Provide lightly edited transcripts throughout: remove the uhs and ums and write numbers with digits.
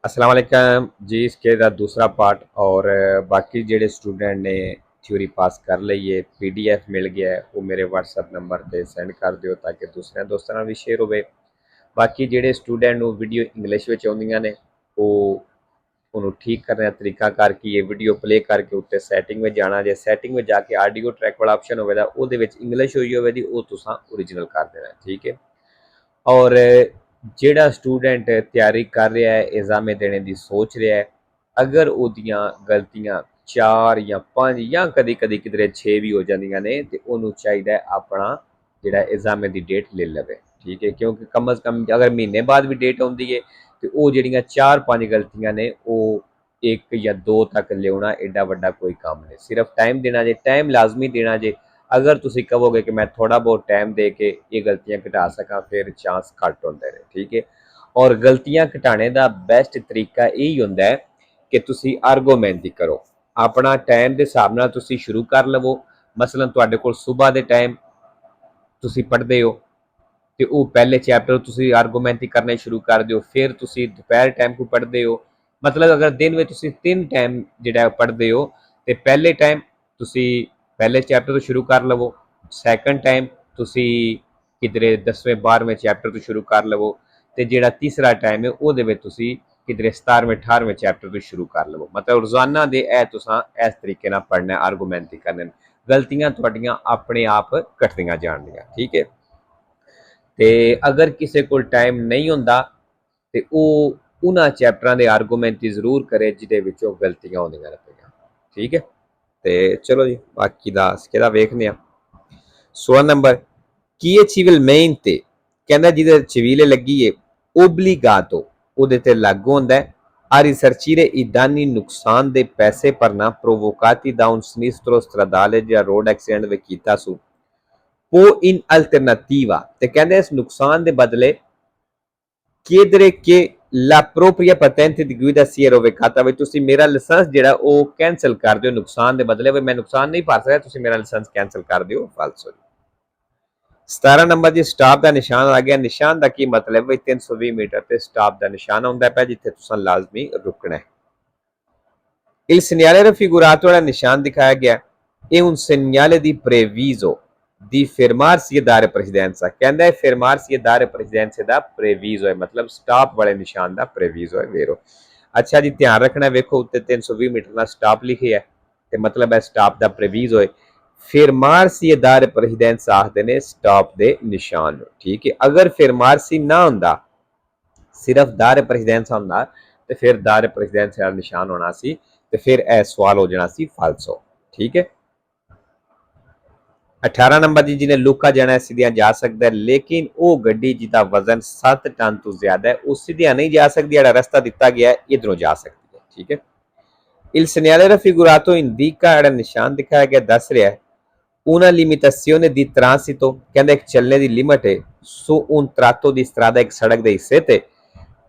अस्सलाम वालेकुम जी। इसके दा दूसरा पार्ट और बाकी जेह्ड़े स्टूडेंट ने थ्योरी पास कर ਲਈ है PDF मिल गया है वो मेरे WhatsApp नंबर ਤੇ ਸੈਂਡ ਕਰ ਦਿਓ ਤਾਂ ਕਿ ਦੂਸਰਿਆਂ ਦੋਸਤਾਂ ਨਾਲ ਵੀ ਸ਼ੇਅਰ ਹੋਵੇ। ਬਾਕੀ ਜਿਹੜੇ ਸਟੂਡੈਂਟ ਨੂੰ ਵੀਡੀਓ ਇੰਗਲਿਸ਼ ਵਿੱਚ ਆਉਂਦੀਆਂ ਨੇ ਉਹ ਉਹਨੂੰ ਠੀਕ ਕਰਨ ਦਾ ਤਰੀਕਾ ਕਰਕੇ ਇਹ ਵੀਡੀਓ ਪਲੇ ਕਰਕੇ ਉੱਤੇ ਸੈਟਿੰਗ ਵਿੱਚ ਜਾਣਾ ਜੇ ਸੈਟਿੰਗ ਵਿੱਚ ਜਾ ਕੇ ਆਡੀਓ ਟਰੈਕ ਵਾਲਾ ਆਪਸ਼ਨ ਹੋਵੇਗਾ ਉਹਦੇ ਵਿੱਚ ਇੰਗਲਿਸ਼ ਹੋਈ ਹੋਵੇ ਦੀ ਉਹ ਤੁਸੀਂ ओरिजिनल ਕਰ ਦੇਣਾ ਠੀਕ ਹੈ। ਔਰ ਜਿਹੜਾ ਸਟੂਡੈਂਟ ਤਿਆਰੀ ਕਰ ਰਿਹਾ ਹੈ ਐਗਜ਼ਾਮੇ ਦੇਣੇ ਦੀ ਸੋਚ ਰਿਹਾ ਹੈ ਅਗਰ ਉਹਦੀਆਂ ਗਲਤੀਆਂ 4 ਜਾਂ 5 ਜਾਂ ਕਦੀ ਕਦੀ ਕਿਧਰੇ 6 ਵੀ ਹੋ ਜਾਂਦੀਆਂ ਨੇ ਤੇ ਉਹਨੂੰ ਚਾਹੀਦਾ ਹੈ ਆਪਣਾ ਜਿਹੜਾ ਐਗਜ਼ਾਮੇ ਦੀ ਡੇਟ ਲੈ ਲਵੇ ਠੀਕ ਹੈ। ਕਿਉਂਕਿ ਕਮ ਅਜ਼ ਕਮ ਅਗਰ ਮਹੀਨੇ ਬਾਅਦ ਵੀ ਡੇਟ ਆਉਂਦੀ ਹੈ ਤੇ ਉਹ ਜਿਹੜੀਆਂ 4-5 ਗਲਤੀਆਂ ਨੇ ਉਹ 1 ਜਾਂ 2 ਤੱਕ ਲਿਆਉਣਾ ਐਡਾ ਵੱਡਾ ਕੋਈ ਕੰਮ ਨਹੀਂ। ਸਿਰਫ ਟਾਈਮ ਦੇਣਾ ਜੇ, ਟਾਈਮ ਲਾਜ਼ਮੀ ਦੇਣਾ ਜੇ। अगर तुसी कहोगे कि मैं थोड़ा बहुत टाइम दे के ये गलतियां घटा सका फिर चांस घट होंदे ने ठीक है। और गलतियां घटाने का बेस्ट तरीका यही होंदा है कि तुसी आर्गूमेंट दी करो अपना टाइम के हिसाब नाल तुसी शुरू कर लवो। मसलन तुहाडे कोल सुबह के टाइम तुसी पढ़दे हो तो वो पहले चैप्टर तुसी आर्गूमेंट ही करने शुरू कर दिओ, फिर तुसी दोपहर टाइम को पढ़दे हो। मतलब अगर दिन में तुसी 3 टाइम जिहड़ा पढ़दे हो तो पहले टाइम तुसी पहले चैप्टर तो शुरू कर लवो, सैकंड टाइम तुसी किधरे 10वें 12वें चैप्टर तो शुरू कर लवो तो जिहड़ा तीसरा टाइम है ਉਹਦੇ ਵਿੱਚ ਤੁਸੀਂ किधरे 17वें 18वें चैप्टर तो शुरू कर लवो। मतलब रोजाना दे ए तुसां इस तरीके नाल पढ़ना है, आर्गूमेंट करने गलतियां तुहाडियां अपने आप घटदियां जाणदियां ठीक है। ते अगर किसी कोल टाइम नहीं हुंदा ते ਉਹ ਉਹਨਾਂ ਚੈਪਟਰਾਂ ਦੇ ਆਰਗੂਮੈਂਟ ਜ਼ਰੂਰ ਕਰੇ ਜਿਹਦੇ ਵਿੱਚੋਂ ਗਲਤੀਆਂ ਆਉਂਦੀਆਂ ਨੇ ਪਈਆਂ ਠੀਕ ਹੈ। ਤੇ ਚਲੋ ਜੀ ਬਾਕੀ ਦਾ ਕਿਹਦਾ ਵੇਖਦੇ ਆ। 16 ਨੰਬਰ ਕੀ achievement ਕਹਿੰਦਾ ਜਿਹਦੇ ਚਵੀਲੇ ਲੱਗੀ ਏ obbligato ਉਹਦੇ ਤੇ ਲਾਗੂ ਹੁੰਦਾ ਹੈ a risarcire i danni ਨੁਕਸਾਨ ਦੇ ਪੈਸੇ ਭਰਨਾ provocati da un sinistro stradale ਜਾਂ ਰੋਡ ਐਕਸੀਡੈਂਟ ਵਿੱਚ ਕੀਤਾ ਸੂ può in alternativa ਤੇ ਕਹਿੰਦੇ ਇਸ ਨੁਕਸਾਨ ਦੇ ਬਦਲੇ chiedere che la propria patente di guida sia revocata ਵੀ ਤੁਸੀਂ ਮੇਰਾ ਲਾਇਸੈਂਸ ਜਿਹੜਾ ਉਹ ਕੈਂਸਲ ਕਰ ਦਿਓ ਨੁਕਸਾਨ ਦੇ ਬਦਲੇ ਵੀ ਮੈਂ ਨੁਕਸਾਨ ਨਹੀਂ ਭਰ ਸਕਦਾ ਤੁਸੀਂ ਮੇਰਾ ਲਾਇਸੈਂਸ ਕੈਂਸਲ ਕਰ ਦਿਓ। ਫਾਲਸੋ ਜੀ। 17 ਨੰਬਰ ਜੀ ਸਟਾਪ ਦਾ ਨਿਸ਼ਾਨ ਆ ਗਿਆ। ਨਿਸ਼ਾਨ ਦਾ ਕੀ ਮਤਲਬ ਹੈ 320 ਮੀਟਰ ਤੇ ਸਟਾਪ ਦਾ ਨਿਸ਼ਾਨ ਹੁੰਦਾ ਪਿਆ ਜਿੱਥੇ ਤੁਸੀਂ ਲਾਜ਼ਮੀ ਰੁਕਣਾ ਹੈ। Il segnale raffigurato ਵਾਲਾ ਨਿਸ਼ਾਨ ਦਿਖਾਇਆ ਗਿਆ ਇਹ un segnale di previso di fermarsi e dare precedenza ਕਹਿੰਦਾ ਹੈ fermarsi e dare precedenza ਦਾ previso ਹੈ मतलब ਸਟਾਪ ਵਾਲੇ ਨਿਸ਼ਾਨ ਦਾ previso ਹੈ vero। ਅੱਛਾ ਜੀ ਧਿਆਨ ਰੱਖਣਾ ਵੇਖੋ ਉੱਤੇ 320 ਮੀਟਰ ਦਾ ਸਟਾਪ ਲਿਖਿਆ ਹੈ ਤੇ ਮਤਲਬ ਹੈ ਸਟਾਪ ਦਾ previso ਹੈ। fermarsi e dare precedenza ਆਖਦੇ ਨੇ ਸਟਾਪ ਦੇ ਨਿਸ਼ਾਨ ਨੂੰ ਠੀਕ ਹੈ। ਅਗਰ fermarsi ਨਾ ਹੁੰਦਾ ਸਿਰਫ dare precedenza ਹੁੰਦਾ ਤੇ ਫਿਰ dare precedenza ਦਾ ਨਿਸ਼ਾਨ ਹੋਣਾ ਸੀ ਤੇ ਫਿਰ ਇਹ ਸਵਾਲ ਹੋ ਜਾਣਾ ਸੀ ਫਾਲਸੋ ਠੀਕ ਹੈ। 18 ਨੰਬਰ ਜੀ ਜਿਹਨੇ ਲੁਕਾ ਜਾਣਾ ਸਿੱਧੀਆਂ ਜਾ ਸਕਦਾ ਹੈ ਲੇਕਿਨ ਉਹ ਗੱਡੀ ਜਿਹਦਾ ਵਜ਼ਨ 7 ਟਨ ਤੋਂ ਜ਼ਿਆਦਾ ਹੈ ਉਹ ਸਿੱਧੀਆਂ ਨਹੀਂ ਜਾ ਸਕਦੀ ਜਿਹੜਾ ਰਸਤਾ ਦਿੱਤਾ ਗਿਆ ਹੈ ਇਧਰੋਂ ਜਾ ਸਕਦੀ ਹੈ ਠੀਕ ਹੈ। Il segnale raffigurato indica ਜਿਹੜਾ ਨਿਸ਼ਾਨ ਦਿਖਾਇਆ ਗਿਆ ਦੱਸ ਰਿਹਾ ਹੈ una limitazione di transito ਕਹਿੰਦਾ ਇੱਕ ਚੱਲਣੇ ਦੀ ਲਿਮਟ ਹੈ su un tratto di strada ਇੱਕ ਸੜਕ ਦੇ ਹਿੱਸੇ ਤੇ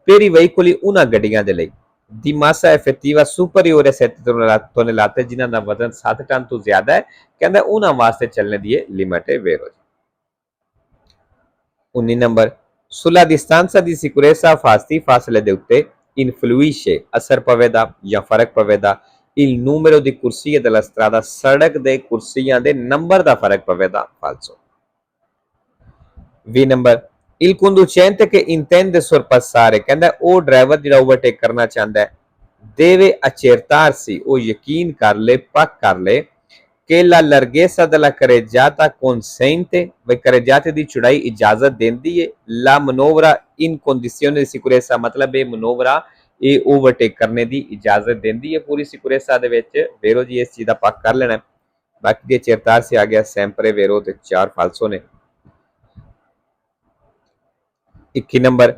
per i veicoli ਉਹਨਾਂ ਗੱਡੀਆਂ ਦੇ ਲਈ ਦੀ massa effettiva superiore a 7 tonnellate ਜਿਨ੍ਹਾਂ ਦਾ ਵਜ਼ਨ 7 ਟਨ ਤੋਂ ਜ਼ਿਆਦਾ ਹੈ ਕਹਿੰਦਾ ਉਹਨਾਂ ਵਾਸਤੇ ਚੱਲਣੇ ਦੀ ਇਹ ਲਿਮਟ ਹੈ vero। 19 number sulla distanza di sicurezza ਫਾਸਲੇ ਦੇ ਉੱਤੇ influisce ਅਸਰ ਪਵੇਗਾ ਜਾਂ ਫਰਕ ਪਵੇਗਾ il numero di corsie della strada ਸੜਕ ਦੇ ਕੁਰਸੀਆਂ ਦੇ ਨੰਬਰ ਦਾ ਫਰਕ ਪਵੇਗਾ falso। 20 number il conducente che intende sorpassare ਕਹਿੰਦਾ ਉਹ ਡਰਾਈਵਰ ਜਿਹੜਾ ਓਵਰਟੇਕ ਕਰਨਾ ਚਾਹੁੰਦਾ ਹੈ deve accertarsi ਉਹ ਯਕੀਨ ਕਰ ਲੈ ਪੱਕ ਕਰ ਲੈ che la larghezza della carreggiata consente ਵੀ carreggiate ਦੀ ਚੌੜਾਈ ਇਜਾਜ਼ਤ ਦਿੰਦੀ ਹੈ la manovra in condizione di sicurezza ਮਤਲਬ ਇਹ ਮਨੋਵਰਾ ਇਹ ਓਵਰਟੇਕ ਕਰਨੇ ਦੀ ਇਜਾਜ਼ਤ ਦਿੰਦੀ ਹੈ ਪੂਰੀ ਸਿਕਿਉਰੇਸਾ ਦੇ ਵਿੱਚ ਵੇਰੋ ਜੀ ਇਸ ਚੀਜ਼ ਦਾ ਪੱਕ ਕਰ ਲੈਣਾ। ਬਾਕੀ ਦੇ ਚੇਤਾਰ ਸੇ ਆ ਗਿਆ ਸੈਂਪਰੇ ਵੇਰੋ ਤੇ 4 ਫਾਲਸੋ ਨੇ। 21 ਨੰਬਰ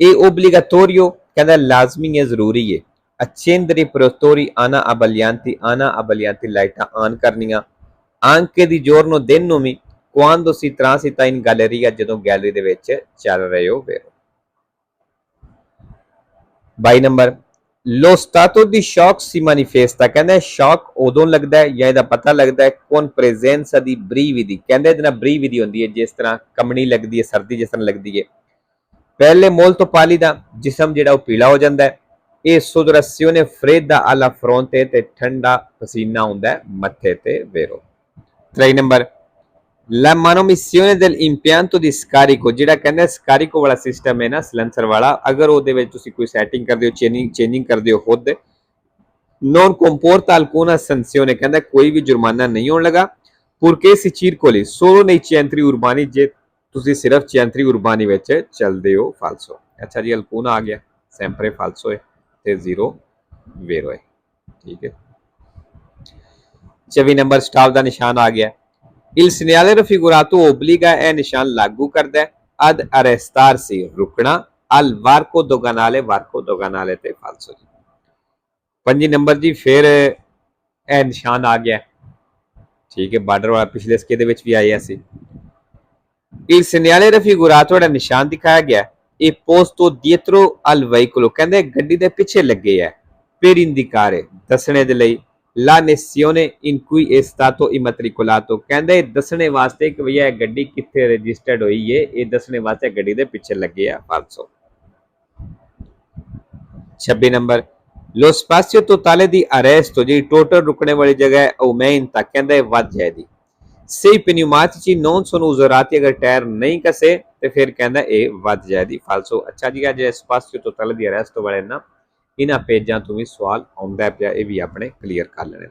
ਇਹ ਓਬਲੀਗਾਟੋਰੀਓ ਕਹਿੰਦਾ ਲਾਜ਼ਮੀ ਹੈ ਜ਼ਰੂਰੀ ਹੈ accendere i protettori ana abbaglianti ਲਾਈਟਾਂ ਆਨ ਕਰਨੀਆਂ anche di giorno ਦਿਨ ਨੂੰ ਵੀ quando si transita in galleria ਜਦੋਂ ਗੈਲਰੀ ਦੇ ਵਿੱਚ ਚੱਲ ਰਹੇ ਹੋ ਵੇਰੋ। 22 number lo stato di shock si manifesta ਕਹਿੰਦਾ ਸ਼ੌਕ ਉਦੋਂ ਲੱਗਦਾ ਹੈ ਜਾਂ ਇਹਦਾ ਪਤਾ ਲੱਗਦਾ ਹੈ con presenza di brividi ਕਹਿੰਦੇ ਇਹਦੇ ਨਾਲ brividi ਹੁੰਦੀ ਹੈ ਜਿਸ ਤਰ੍ਹਾਂ ਕੰਬਣੀ ਲੱਗਦੀ ਹੈ ਸਰਦੀ ਜਿਸ ਤਰ੍ਹਾਂ ਲੱਗਦੀ ਹੈ। ਪਹਿਲੇ molto pallida ਜਿਸਮ ਜਿਹੜਾ ਉਹ ਪੀਲਾ ਹੋ ਜਾਂਦਾ ਹੈ ਇਹ sudorazione fredda alla fronte ਤੇ ਠੰਡਾ ਪਸੀਨਾ ਹੁੰਦਾ ਹੈ ਮੱਥੇ ਤੇ vero 3 number La manomissione dell'impianto di scarico ਜਿਹੜਾ ਕਹਿੰਦਾ scarico ਵਾਲਾ ਸਿਸਟਮ ਹੈ ਨਾ ਸਲੈਂਸਰ ਵਾਲਾ ਅਗਰ ਉਹਦੇ ਵਿੱਚ ਤੁਸੀਂ ਕੋਈ ਸੈਟਿੰਗ ਕਰਦੇ ਹੋ ਚੇਂਜਿੰਗ ਕਰਦੇ ਹੋ ਖੁਦ non comporta alcuna sanzione ਕਹਿੰਦਾ ਕੋਈ ਵੀ ਜੁਰਮਾਨਾ ਨਹੀਂ ਹੋਣ ਲਗਾ purché si circoli solo nei centri urbani ਜੇ ਤੁਸੀਂ ਸਿਰਫ centri urbani ਵਿੱਚ ਚੱਲਦੇ ਹੋ falso ਅੱਛਾ ਜੀ alcuna ਆ ਗਿਆ sempre falso ਹੈ ਤੇ 0 vero ਹੈ ਠੀਕ ਹੈ 24 ਨੰਬਰ ਸਟਾਪ ਦਾ ਨਿਸ਼ਾਨ ਆ ਗਿਆ Il segnale raffigurato obbliga è ਨਿਸ਼ਾਨ ਲਾਗੂ ਕਰਦਾ ਹੈ ad arrestarsi ਰੁਕਣਾ al varco doganale ਤੇ falso ਜੀ 5 ਨੰਬਰ ਜੀ ਫਿਰ ਇਹ ਨਿਸ਼ਾਨ ਆ ਗਿਆ ਠੀਕ ਹੈ ਬਾਰਡਰ ਵਾਲਾ ਪਿਛਲੇ ਸਕੇ ਦੇ ਵਿੱਚ ਵੀ ਆਇਆ ਸੀ Il segnale raffigurato ਜਿਹੜਾ ਨਿਸ਼ਾਨ ਦਿਖਾਇਆ ਗਿਆ ਇਹ posto dietro al veicolo ਕਹਿੰਦੇ ਗੱਡੀ ਦੇ ਪਿੱਛੇ ਲੱਗੇ ਹੈ per indicare ਦੱਸਣੇ ਦੇ ਲਈ la nazione in cui è stato immatricolato ਕਹਿੰਦੇ ਦੱਸਣੇ ਵਾਸਤੇ ਕਿ ਭਈਆ ਇਹ ਗੱਡੀ ਕਿੱਥੇ ਰਜਿਸਟਰਡ ਹੋਈ ਹੈ ਇਹ ਦੱਸਣੇ ਵਾਸਤੇ ਗੱਡੀ ਦੇ ਪਿੱਛੇ ਲੱਗੇ ਆ falso 26 number lo spazio totale di arresto ਜਿਹੜੀ ਟੋਟਲ ਰੁਕਣੇ ਵਾਲੀ ਜਗ੍ਹਾ ਹੈ aumenta ਕਹਿੰਦੇ ਵੱਧ ਜਾਏਗੀ se i pneumatici non sono usurati ਅਗਰ ਟਾਇਰ ਨਹੀਂ ਕਸੇ ਤੇ ਫਿਰ ਕਹਿੰਦਾ ਇਹ ਵੱਧ ਜਾਏਗੀ falso ਅੱਛਾ ਜੀ ਜਿਹੜਾ spazio totale di arresto ਵਾਲੇ ਨਾ ਇਹਨਾਂ ਪੇਜਾਂ ਤੋਂ ਵੀ ਸਵਾਲ ਆਉਂਦਾ ਪਿਆ ਇਹ ਵੀ ਆਪਣੇ ਕਲੀਅਰ ਕਰ ਲੈਣੇ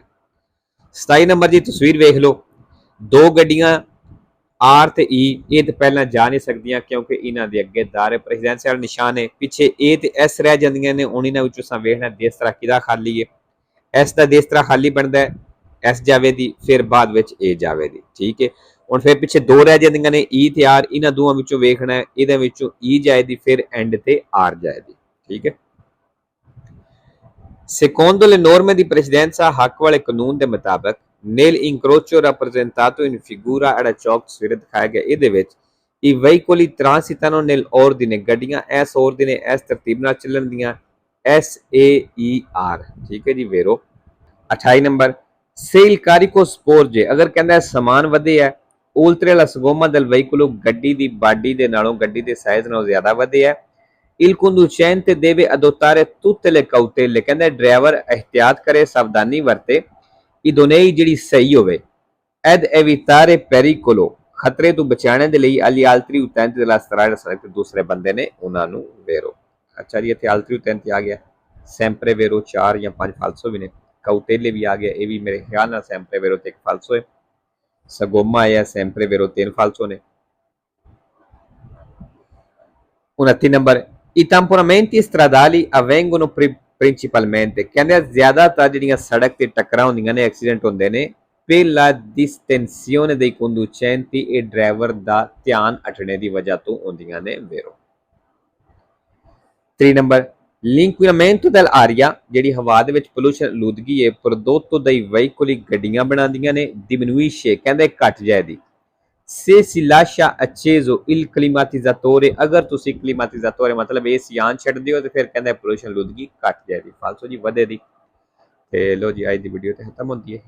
27 ਨੰਬਰ ਦੀ ਤਸਵੀਰ ਵੇਖ ਲਓ ਦੋ ਗੱਡੀਆਂ ਆਰ ਤੇ ਈ ਇਹ ਤਾਂ ਪਹਿਲਾਂ ਜਾ ਨਹੀਂ ਸਕਦੀਆਂ ਕਿਉਂਕਿ ਇਹਨਾਂ ਦੇ ਅੱਗੇ ਦਾਇਰੇ ਪ੍ਰੈਜ਼ੀਡੈਂਸ਼ੀਅਲ ਨਿਸ਼ਾਨ ਹੈ ਪਿੱਛੇ ਏ ਤੇ ਐਸ ਰਹਿ ਜਾਂਦੀਆਂ ਨੇ ਹੁਣ ਇਹਨਾਂ ਵਿੱਚੋਂ ਸਾਂ ਵੇਖਣਾ ਦੇਸ ਤਰ੍ਹਾਂ ਕਿਹਦਾ ਖਾਲੀ ਹੈ ਐਸ ਦਾ ਦੇਸ ਤਰ੍ਹਾਂ ਖਾਲੀ ਬਣਦਾ ਹੈ ਐਸ ਜਾਵੇ ਦੀ ਫਿਰ ਬਾਅਦ ਵਿੱਚ ਏ ਜਾਵੇ ਦੀ ਠੀਕ ਹੈ ਹੁਣ ਫਿਰ ਪਿੱਛੇ ਦੋ ਰਹਿ ਜਾਂਦੀਆਂ ਨੇ ਈ ਤੇ ਆਰ ਇਹਨਾਂ ਦੋਵਾਂ ਵਿੱਚੋਂ ਵੇਖਣਾ ਹੈ ਇਹਦੇ ਵਿੱਚੋਂ ਈ ਜਾਏਦੀ ਫਿਰ ਐਂਡ ਤੇ ਆਰ ਜਾਏਦੀ ਠੀਕ ਹੈ Secondo le norme di precedenza ਹੱਕ ਵਾਲੇ ਕਾਨੂੰਨ ਦੇ ਮੁਤਾਬਕ nel incrocio rappresentato in figura era ਚੌਕ ਤਸਵੀਰ ਦਿਖਾਇਆ ਗਿਆ ਇਹਦੇ ਵਿੱਚ i veicoli transitano nel ordine ਗੱਡੀਆਂ ਇਸ ordine ਇਸ ਤਰਤੀਬ ਨਾਲ ਚੱਲਣ ਦੀਆਂ SAER ਠੀਕ ਹੈ ਜੀ vero 28 number se il carico sporge ਅਗਰ ਕਹਿੰਦਾ ਸਮਾਨ ਵਧੇ ਹੈ oltre la sagoma del veicolo ਗੱਡੀ ਦੀ ਬਾਡੀ ਦੇ ਨਾਲੋਂ ਗੱਡੀ ਦੇ ਸਾਈਜ਼ ਨਾਲੋਂ ਜ਼ਿਆਦਾ ਵਧੇ ਹੈ Il conducente deve adottare tutte le cautele ਕਹਿੰਦਾ ਡਰਾਈਵਰ ਇhtiyat ਕਰੇ ਸਾਵਧਾਨੀ ਵਰਤੇ ਇਦੋਨੇਈ ਜਿਹੜੀ ਸਹੀ ਹੋਵੇ ed evitare pericolo ਖਤਰੇ ਤੋਂ ਬਚਾਉਣ ਦੇ ਲਈ agli altri utenti della strada ਸੜਕ ਦੂਸਰੇ ਬੰਦੇ ਨੇ ਉਹਨਾਂ ਨੂੰ vero ਅੱਛਾ ਜੀ ਇੱਥੇ altri utenti ਆ ਗਿਆ sempre vero 4 ਜਾਂ 5 falso ਵੀ ਨੇ cautele ਵੀ ਆ ਗਿਆ ਇਹ ਵੀ ਮੇਰੇ ਖਿਆਲ ਨਾਲ sempre vero ਤੇ ਇੱਕ falso ਹੈ sagoma ਆਇਆ sempre vero 3 falso ਨੇ 29 number I tamponamenti stradali avvengono principalmente ਕਹਿੰਦੇ ਜ਼ਿਆਦਾਤਰ ਜਿਹੜੀਆਂ ਸੜਕ ਤੇ ਟੱਕਰਾਂ ਹੁੰਦੀਆਂ ਨੇ ਐਕਸੀਡੈਂਟ ਹੁੰਦੇ ਨੇ per la distensione dei conducenti ਇਹ ਡਰਾਈਵਰ ਦਾ ਧਿਆਨ ਹਟਣੇ ਦੀ ਵਜ੍ਹਾ ਤੋਂ ਹੁੰਦੀਆਂ ਨੇ vero 3 ਨੰਬਰ l'inquinamento dell'aria ਜਿਹੜੀ ਹਵਾ ਦੇ ਵਿੱਚ ਪੋਲੂਸ਼ਨ ਆਲੂਦਗੀ ਹੈ prodotto dai veicoli ਗੱਡੀਆਂ ਬਣਾਉਂਦੀਆਂ ਨੇ diminuisce ਕਹਿੰਦੇ ਘਟ ਜਾਏਦੀ se si lascia acceso il climatizzatore ਅਗਰ ਤੁਸੀਂ ਕਲੀਮਾਟਿਜ਼ਾਟੋਰੇ ਮਤਲਬ ਏਸੀ ਆਨ ਛੱਡ ਦਿਓ ਤੇ ਫਿਰ ਕਹਿੰਦਾ ਪੋਲੂਸ਼ਨ ਆਲੂਦਗੀ ਘਟ ਜਾਏਗੀ falso ਜੀ ਵਧੇਗੀ ਤੇ ਲੋ ਜੀ ਅੱਜ ਦੀ ਵੀਡੀਓ ਤੇ ਖਤਮ ਹੁੰਦੀ ਹੈ